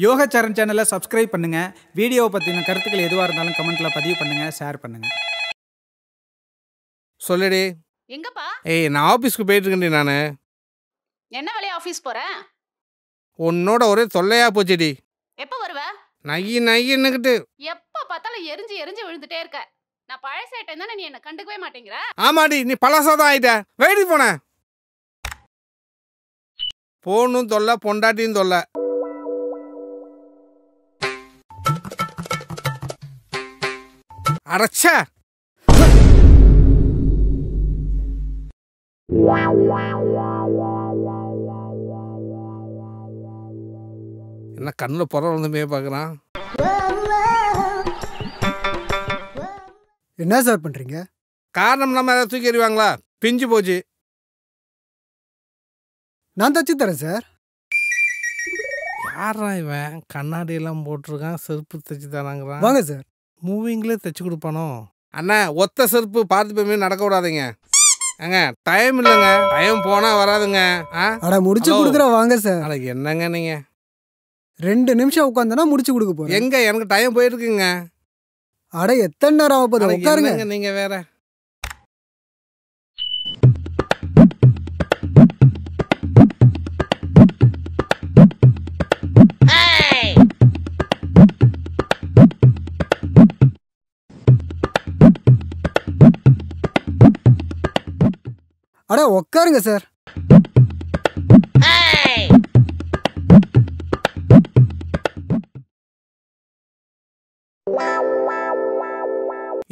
யோகச்சரண் சேனலை சப்ஸ்கிரைப் பண்ணுங்க. வீடியோவை பத்தின கருத்துக்கள் எதுவா இருந்தாலும் கமெண்ட்ல பதிவு பண்ணுங்க, ஷேர் பண்ணுங்க. சொல்லுடி. எங்கப்பா? ஏய், நான் ஆபீஸ்க்கு போயிட்டு இருக்கேன்டி நானு. என்ன வேலையா ஆபீஸ் போற? உன்னோட ஒரே தொல்லையா போச்சுடி. எப்ப வருவ? நையின்னுக்கிட்டு. எப்ப பார்த்தாலும் எரிஞ்சு எரிஞ்சு விழுந்துட்டே இருக்க. நான் பழசாயிட்டேன் தானே, நீ என்ன கண்டுக்கவே மாட்டேங்கிற. ஆமாடி, நீ பழசாதான் ஆயிட்ட. வெயிடி போன. போனும் தொல்லை, பொண்டாட்டியும் தொல்லை. அரைச்சா என்ன கண்ணில் புற வந்து பார்க்குறான். என்ன சார் பண்ணுறீங்க? காரணம் இல்லாமல் ஏதாவது தூக்கி எறிவாங்களா? பிஞ்சு போச்சு. நான் தச்சு தரேன் சார். யாரா இவன்? கண்ணாடி எல்லாம் போட்டிருக்கான், செருப்பு தைச்சு தராங்கிறான். வாங்க சார். மூவிங்லேயே தைச்சு கொடுப்பானோ? அண்ணா, ஒத்த செருப்பு பார்த்து போய் நடக்க விடாதீங்க. ஏங்க, டைம் இல்லைங்க. டைம் போனால் வராதுங்க. அட முடிச்சு கொடுக்குறேன் வாங்க சார். அட என்னங்க நீங்கள் 2 நிமிஷம் உட்காந்தனா முடிச்சு கொடுக்க போறேன். எங்க எனக்கு டைம் போயிருக்குங்க. அட எத்தனை நேரம் ஆக போகுது? உட்காருங்க. நீங்க வேற. அட உட்காருங்க சார்.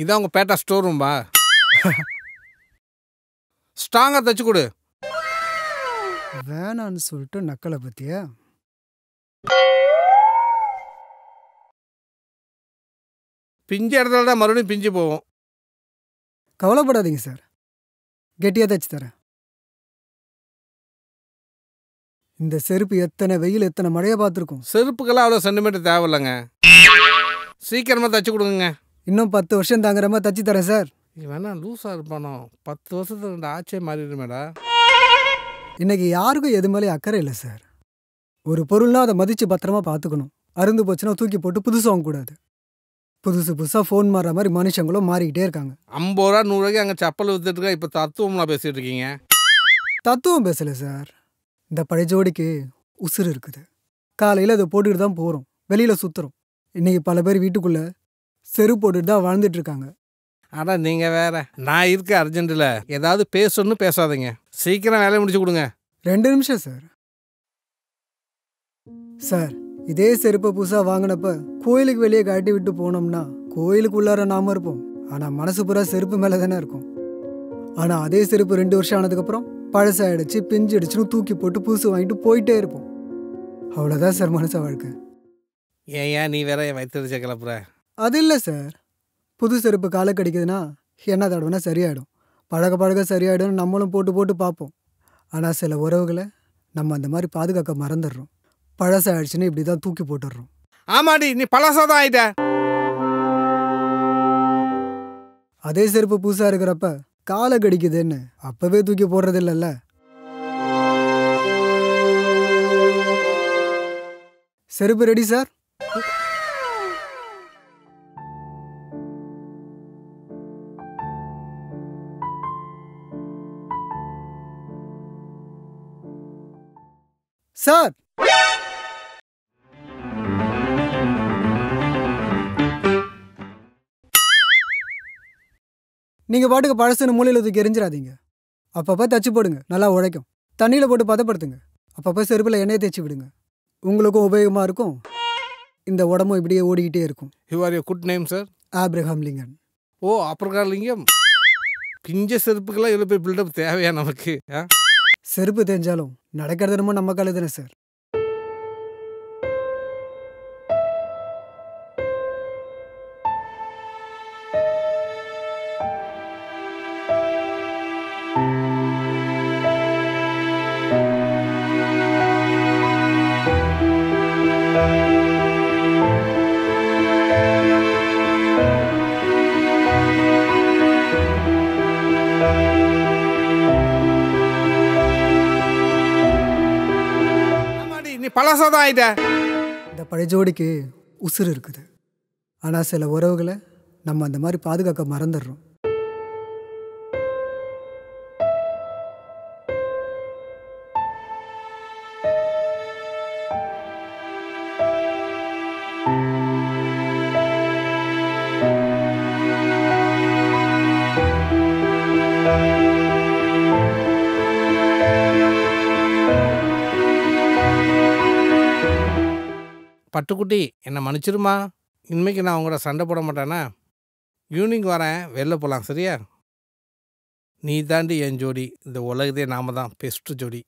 இதான் உங்க பேட்டா ஸ்டோர் ரூம்பா? ஸ்ட்ராங்கா தச்சு கொடு. வேணான்னு சொல்லிட்டு நக்கலை பத்தியா? பிஞ்சு இடத்துல தான் மறுபடியும் பிஞ்சு போவோம். கவலைப்படாதீங்க சார், கெட்டியா தச்சு தரேன். இந்த செருப்பு எத்தனை வெயில் எத்தனை மழையை பார்த்துருக்கும். செருப்புக்கெல்லாம் அவ்வளோ சென்டிமீட்டர் தேவையில்லைங்க. சீக்கிரமா தச்சு கொடுங்க. இன்னும் 10 வருஷம் தாங்குற மாதிரி தச்சு தரேன் சார். வேணா லூஸா இருப்பானோ? 10 வருஷத்துக்கு 2 ஆச்சே மாறிடுமேடா. இன்னைக்கு யாருக்கும் எது மேலே அக்கறை இல்லை சார். ஒரு பொருள்னா அதை மதித்து பத்திரமா பார்த்துக்கணும். அருந்து போச்சுன்னா தூக்கி போட்டு புதுசு வாங்கக்கூடாது. புதுசு புதுசாக ஃபோன் மாறுற மாதிரி மனுஷங்களும் மாறிக்கிட்டே இருக்காங்க. 50 ரூபா 100 ரூபாய்க்கு அங்கே செப்பல் வித்துட்டு இப்போ தத்துவம்லாம் பேசிட்டு இருக்கீங்க. தத்துவம் பேசலை சார். இந்த பழைய ஜோடிக்கு உசுறு இருக்குது. காலையில் அதை போட்டுக்கிட்டு தான் போகிறோம், வெளியில் சுற்றுறோம். இன்னைக்கு பல பேர் வீட்டுக்குள்ளே செருப்பு போட்டுட்டு தான் வாழ்ந்துட்டு இருக்காங்க. ஆனால் நீங்கள் வேற. நான் இருக்க அர்ஜென்ட்டில் ஏதாவது பேசணும்னு பேசாதீங்க. சீக்கிரம் வேலையை முடிச்சு கொடுங்க. 2 நிமிஷம் சார். சார், இதே செருப்பை புதுசாக வாங்கினப்ப கோயிலுக்கு வெளியே கட்டி விட்டு போனோம்னா கோயிலுக்கு உள்ளார நாம இருப்போம், ஆனால் மனசு பூரா செருப்பு மேலே தானே இருக்கும். ஆனால் அதே செருப்பு 2 வருஷம் ஆனதுக்கப்புறம் பழசாயிடுச்சு, பிஞ்சு அடிச்சுன்னு தூக்கி போட்டு புதுசு வாங்கிட்டு போயிட்டே இருப்போம். அவ்வளோதான் சார் மனசு வாழ்க்கை. ஏன் நீ வேற வயிற்றுச்ச கிளப்புற? அது இல்லை சார். புது செருப்பு காலை கடிக்குதுன்னா என்ன தடவைனா சரியாயிடும், பழக பழக சரியாயிடும், நம்மளும் போட்டு போட்டு பார்ப்போம். ஆனால் சில உறவுகளை நம்ம அந்த மாதிரி பாதுகாக்க மறந்துடுறோம். பழசாயிடுச்சுன்னு இப்படி தான் தூக்கி போட்டுடுறோம். ஆமாடி, நீ பழசாதான் ஆயிட்ட. அதே செருப்பு புதுசாக இருக்கிறப்ப காலை கடிக்குதுன்னு அப்பவே தூக்கி போடுறது இல்லைல்ல. செருப்பு ரெடி சார். சார், நீங்கள் பாட்டுக்கு பழசுன்னு மூலையில் தூக்கி எரிஞ்சிடாதீங்க. அப்பப்போ தச்சு போடுங்க, நல்லா உழைக்கும். தண்ணியில் போட்டு பதப்படுத்துங்க. அப்பப்போ செருப்பில் எண்ணெயை தேய்ச்சி விடுங்க. உங்களுக்கும் உபயோகமாக இருக்கும், இந்த உடம்பும் இப்படியே ஓடிக்கிட்டே இருக்கும். You are your good name sir? Abraham Lincoln. ஓ, அப்புறம் லிங்கம். பிஞ்ச செருப்புக்கெல்லாம் இவ்வளோ போய் பில்டப் தேவையா நமக்கு? செருப்பு தெரிஞ்சாலும் நடக்கிறது ரொம்ப நம்ம கால தானே சார். பழசாதான் ஆயிட்ட. இந்த பழைய ஜோடிக்கு உசுறு இருக்குது. ஆனால் சில உறவுகளை நம்ம அந்த மாதிரி பாதுகாக்க மறந்துடுறோம். பட்டுக்குட்டி என்னை மன்னிச்சிருமா. இனிமேக்கு நான் உங்களோட சண்டை போட மாட்டேனா? ஈவினிங் வரேன், வெளில போகலாம், சரியா? நீ தாண்டி என் ஜோடி. இந்த உலகத்தையே நாம தான் பெஸ்ட் ஜோடி.